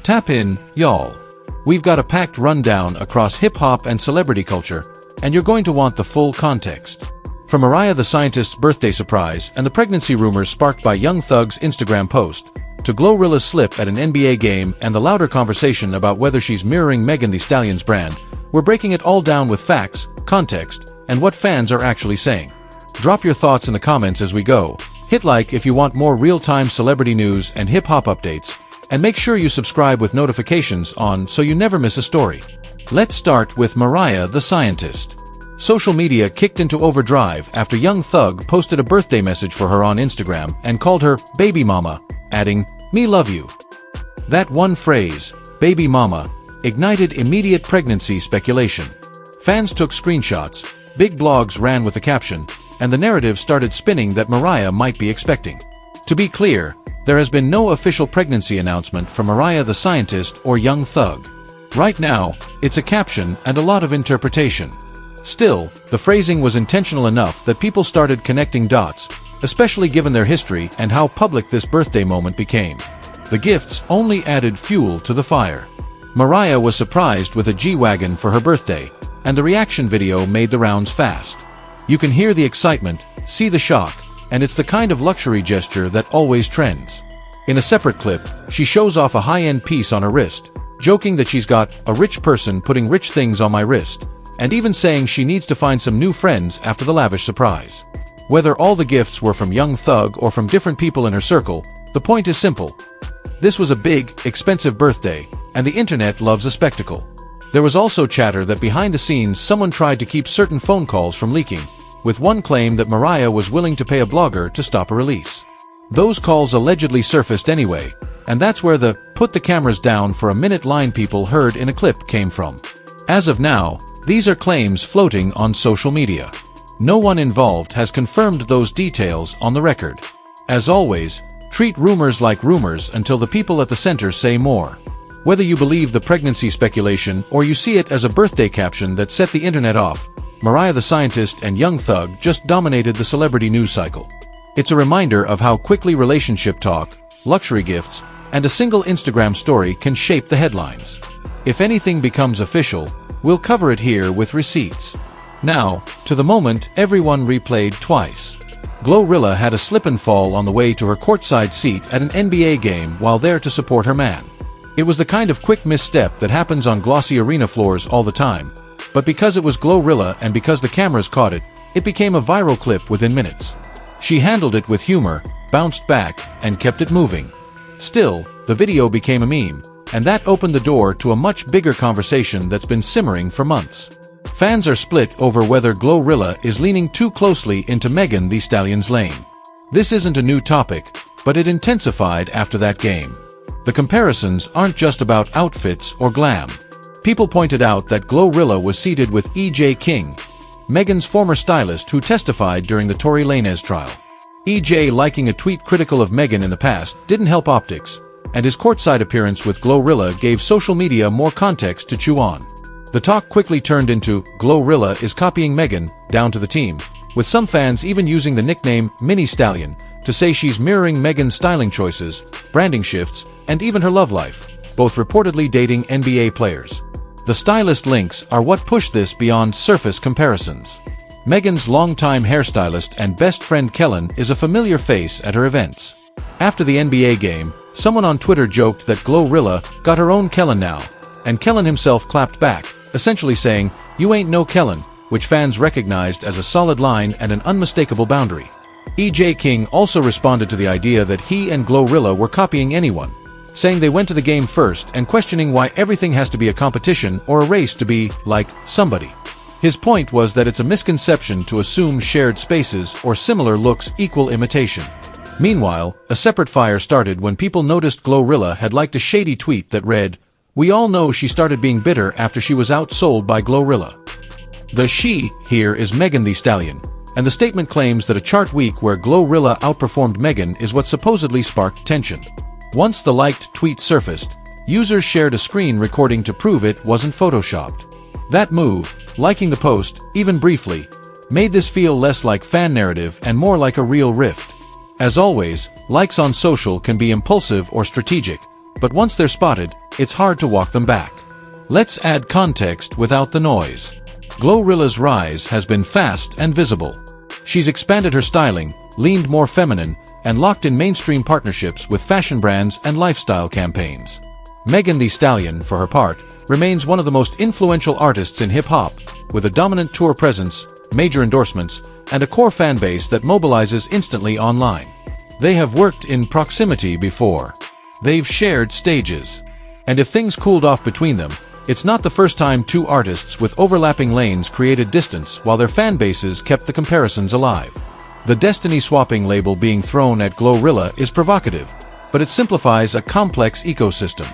Tap in, y'all. We've got a packed rundown across hip-hop and celebrity culture, and you're going to want the full context. From Mariah the Scientist's birthday surprise and the pregnancy rumors sparked by Young Thug's Instagram post, to GloRilla's slip at an NBA game and the louder conversation about whether she's mirroring Megan Thee Stallion's brand, we're breaking it all down with facts, context, and what fans are actually saying. Drop your thoughts in the comments as we go. Hit like if you want more real-time celebrity news and hip-hop updates, and make sure you subscribe with notifications on so you never miss a story. Let's start with Mariah the Scientist. Social media kicked into overdrive after Young Thug posted a birthday message for her on Instagram and called her baby mama, adding, "Me love you." That one phrase, baby mama, ignited immediate pregnancy speculation. Fans took screenshots, big blogs ran with the caption, and the narrative started spinning that Mariah might be expecting. To be clear, there has been no official pregnancy announcement from Mariah the Scientist or Young Thug. Right now, it's a caption and a lot of interpretation. Still, the phrasing was intentional enough that people started connecting dots, especially given their history and how public this birthday moment became. The gifts only added fuel to the fire. Mariah was surprised with a G-Wagon for her birthday, and the reaction video made the rounds fast. You can hear the excitement, see the shock, and it's the kind of luxury gesture that always trends. In a separate clip, she shows off a high-end piece on her wrist, joking that she's got a rich person putting rich things on my wrist, and even saying she needs to find some new friends after the lavish surprise. Whether all the gifts were from Young Thug or from different people in her circle, the point is simple. This was a big, expensive birthday, and the internet loves a spectacle. There was also chatter that behind the scenes someone tried to keep certain phone calls from leaking, with one claim that Mariah was willing to pay a blogger to stop a release. Those calls allegedly surfaced anyway, and that's where the "put the cameras down for a minute" line people heard in a clip came from. As of now, these are claims floating on social media. No one involved has confirmed those details on the record. As always, treat rumors like rumors until the people at the center say more. Whether you believe the pregnancy speculation or you see it as a birthday caption that set the internet off, Mariah the Scientist and Young Thug just dominated the celebrity news cycle. It's a reminder of how quickly relationship talk, luxury gifts, and a single Instagram story can shape the headlines. If anything becomes official, we'll cover it here with receipts. Now, to the moment everyone replayed twice. GloRilla had a slip and fall on the way to her courtside seat at an NBA game while there to support her man. It was the kind of quick misstep that happens on glossy arena floors all the time, but because it was GloRilla and because the cameras caught it, it became a viral clip within minutes. She handled it with humor, bounced back, and kept it moving. Still, the video became a meme, and that opened the door to a much bigger conversation that's been simmering for months. Fans are split over whether GloRilla is leaning too closely into Megan Thee Stallion's lane. This isn't a new topic, but it intensified after that game. The comparisons aren't just about outfits or glam. People pointed out that GloRilla was seated with E.J. King, Megan's former stylist who testified during the Tory Lanez trial. E.J. liking a tweet critical of Megan in the past didn't help optics, and his courtside appearance with GloRilla gave social media more context to chew on. The talk quickly turned into GloRilla is copying Megan down to the team, with some fans even using the nickname Mini Stallion to say she's mirroring Megan's styling choices, branding shifts, and even her love life, both reportedly dating NBA players. The stylist links are what pushed this beyond surface comparisons. Megan's longtime hairstylist and best friend Kellen is a familiar face at her events. After the NBA game, someone on Twitter joked that GloRilla got her own Kellen now, and Kellen himself clapped back, essentially saying, "You ain't no Kellen," which fans recognized as a solid line and an unmistakable boundary. E.J. King also responded to the idea that he and GloRilla were copying anyone, saying they went to the game first and questioning why everything has to be a competition or a race to be, like, somebody. His point was that it's a misconception to assume shared spaces or similar looks equal imitation. Meanwhile, a separate fire started when people noticed GloRilla had liked a Shady tweet that read, "We all know she started being bitter after she was outsold by GloRilla." The "she" here is Megan Thee Stallion, and the statement claims that a chart week where GloRilla outperformed Megan is what supposedly sparked tension. Once the liked tweet surfaced, users shared a screen recording to prove it wasn't photoshopped. That move, liking the post, even briefly, made this feel less like fan narrative and more like a real rift. As always, likes on social can be impulsive or strategic, but once they're spotted, it's hard to walk them back. Let's add context without the noise. GloRilla's rise has been fast and visible. She's expanded her styling, leaned more feminine, and locked in mainstream partnerships with fashion brands and lifestyle campaigns. Megan Thee Stallion, for her part, remains one of the most influential artists in hip-hop, with a dominant tour presence, major endorsements, and a core fanbase that mobilizes instantly online. They have worked in proximity before. They've shared stages. And if things cooled off between them, it's not the first time two artists with overlapping lanes created distance while their fan bases kept the comparisons alive. The destiny-swapping label being thrown at GloRilla is provocative, but it simplifies a complex ecosystem.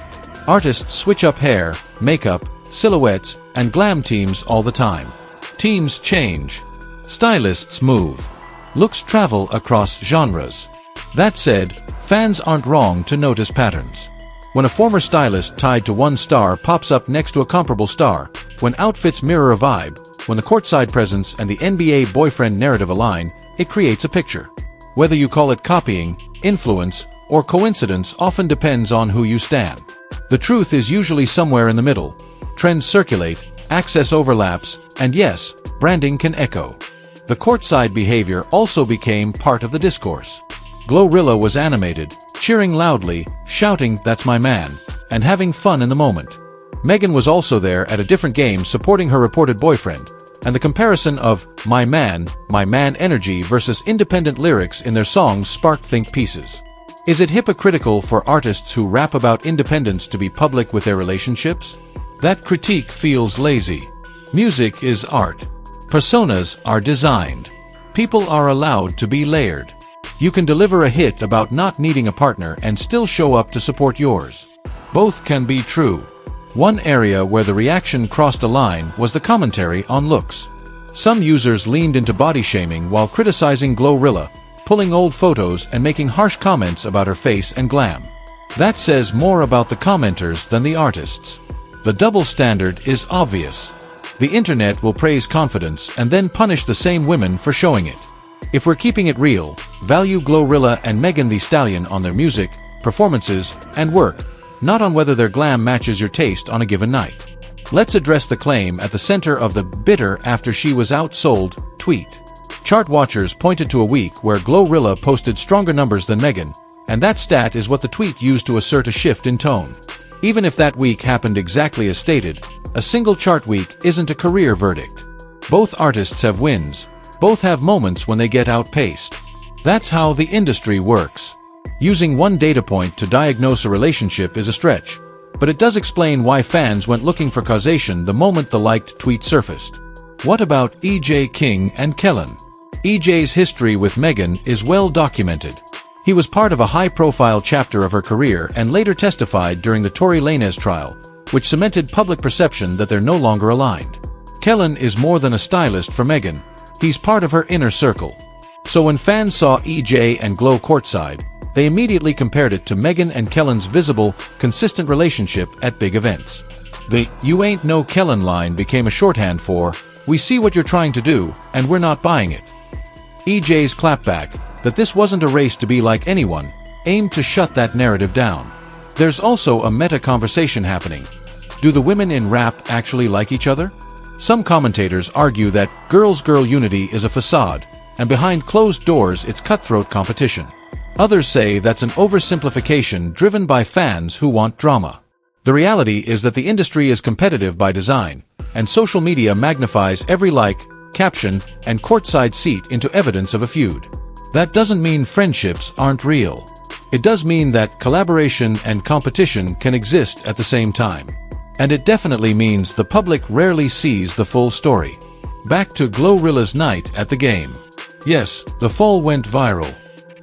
Artists switch up hair, makeup, silhouettes, and glam teams all the time. Teams change. Stylists move. Looks travel across genres. That said, fans aren't wrong to notice patterns. When a former stylist tied to one star pops up next to a comparable star, when outfits mirror a vibe, when the courtside presence and the NBA boyfriend narrative align, it creates a picture. Whether you call it copying, influence, or coincidence often depends on who you stan. The truth is usually somewhere in the middle. Trends circulate, access overlaps, and yes, branding can echo. The courtside behavior also became part of the discourse. GloRilla was animated, cheering loudly, shouting, "That's my man," and having fun in the moment. Megan was also there at a different game supporting her reported boyfriend, and the comparison of my man energy versus independent lyrics in their songs sparked think pieces. Is it hypocritical for artists who rap about independence to be public with their relationships? That critique feels lazy. Music is art. Personas are designed. People are allowed to be layered. You can deliver a hit about not needing a partner and still show up to support yours. Both can be true. One area where the reaction crossed a line was the commentary on looks. Some users leaned into body shaming while criticizing GloRilla, pulling old photos and making harsh comments about her face and glam. That says more about the commenters than the artists. The double standard is obvious. The internet will praise confidence and then punish the same women for showing it. If we're keeping it real, value GloRilla and Megan Thee Stallion on their music, performances, and work, not on whether their glam matches your taste on a given night. Let's address the claim at the center of the "bitter after she was outsold" tweet. Chart watchers pointed to a week where GloRilla posted stronger numbers than Megan, and that stat is what the tweet used to assert a shift in tone. Even if that week happened exactly as stated, a single chart week isn't a career verdict. Both artists have wins. Both have moments when they get outpaced. That's how the industry works. Using one data point to diagnose a relationship is a stretch, but it does explain why fans went looking for causation the moment the liked tweet surfaced. What about E.J. King and Kellen? E.J.'s history with Megan is well documented. He was part of a high-profile chapter of her career and later testified during the Tory Lanez trial, which cemented public perception that they're no longer aligned. Kellen is more than a stylist for Megan. He's part of her inner circle. So when fans saw E.J. and Glo courtside, they immediately compared it to Megan and Kellen's visible, consistent relationship at big events. The "you ain't no Kellen" line became a shorthand for, "we see what you're trying to do, and we're not buying it." E.J.'s clapback, that this wasn't a race to be like anyone, aimed to shut that narrative down. There's also a meta-conversation happening. Do the women in rap actually like each other? Some commentators argue that girls-girl unity is a facade, and behind closed doors it's cutthroat competition. Others say that's an oversimplification driven by fans who want drama. The reality is that the industry is competitive by design, and social media magnifies every like, caption, and courtside seat into evidence of a feud. That doesn't mean friendships aren't real. It does mean that collaboration and competition can exist at the same time. And it definitely means the public rarely sees the full story. Back to GloRilla's night at the game. Yes, the fall went viral.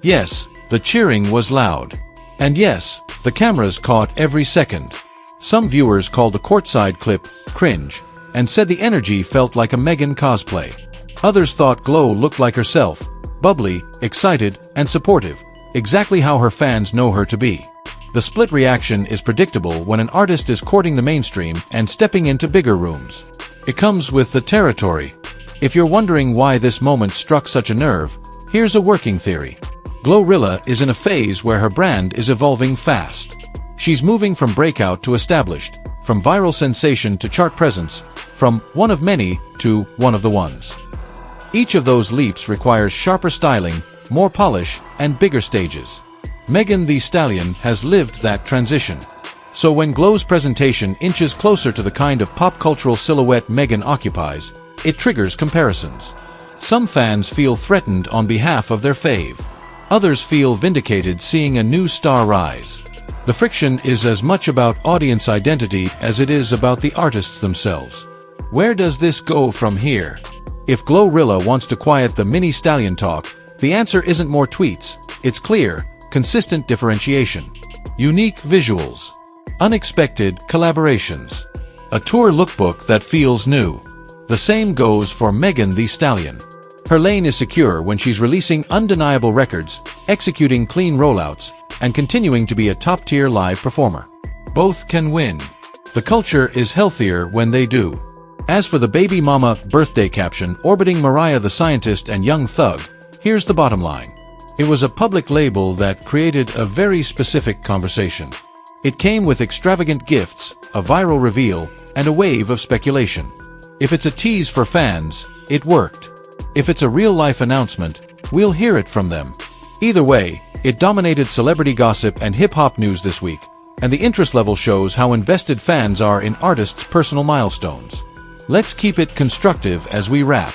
Yes, the cheering was loud. And yes, the cameras caught every second. Some viewers called the courtside clip cringe, and said the energy felt like a Megan cosplay. Others thought Glo looked like herself, bubbly, excited, and supportive, exactly how her fans know her to be. The split reaction is predictable when an artist is courting the mainstream and stepping into bigger rooms. It comes with the territory. If you're wondering why this moment struck such a nerve, here's a working theory. GloRilla is in a phase where her brand is evolving fast. She's moving from breakout to established, from viral sensation to chart presence, from one of many to one of the ones. Each of those leaps requires sharper styling, more polish, and bigger stages. Megan Thee Stallion has lived that transition. So when Glow's presentation inches closer to the kind of pop-cultural silhouette Megan occupies, it triggers comparisons. Some fans feel threatened on behalf of their fave. Others feel vindicated seeing a new star rise. The friction is as much about audience identity as it is about the artists themselves. Where does this go from here? If GloRilla wants to quiet the mini stallion talk, the answer isn't more tweets, it's clear, consistent differentiation. Unique visuals. Unexpected collaborations. A tour lookbook that feels new. The same goes for Megan Thee Stallion. Her lane is secure when she's releasing undeniable records, executing clean rollouts, and continuing to be a top-tier live performer. Both can win. The culture is healthier when they do. As for the baby mama birthday caption orbiting Mariah the Scientist and Young Thug, here's the bottom line. It was a public label that created a very specific conversation. It came with extravagant gifts, a viral reveal, and a wave of speculation. If it's a tease for fans, it worked. If it's a real-life announcement, we'll hear it from them. Either way, it dominated celebrity gossip and hip-hop news this week, and the interest level shows how invested fans are in artists' personal milestones. Let's keep it constructive as we wrap.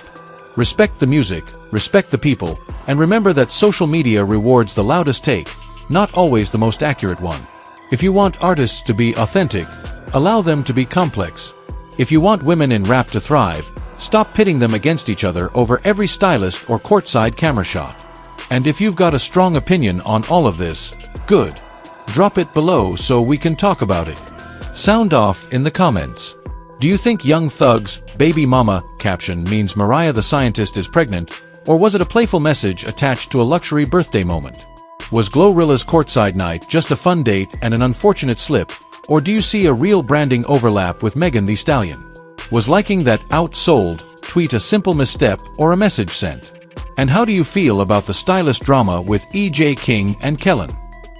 Respect the music, respect the people, and remember that social media rewards the loudest take, not always the most accurate one. If you want artists to be authentic, allow them to be complex. If you want women in rap to thrive, stop pitting them against each other over every stylist or courtside camera shot. And if you've got a strong opinion on all of this, good. Drop it below so we can talk about it. Sound off in the comments. Do you think Young Thug's baby mama caption means Mariah the Scientist is pregnant, or was it a playful message attached to a luxury birthday moment? Was GloRilla's courtside night just a fun date and an unfortunate slip, or do you see a real branding overlap with Megan Thee Stallion? Was liking that outsold tweet a simple misstep or a message sent? And how do you feel about the stylist drama with E.J. King and Kellen?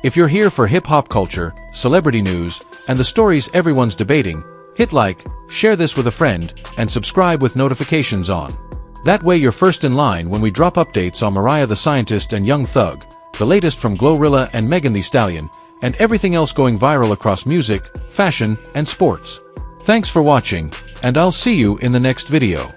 If you're here for hip-hop culture, celebrity news, and the stories everyone's debating, hit like, share this with a friend, and subscribe with notifications on. That way you're first in line when we drop updates on Mariah the Scientist and Young Thug, the latest from GloRilla and Megan Thee Stallion, and everything else going viral across music, fashion, and sports. Thanks for watching, and I'll see you in the next video.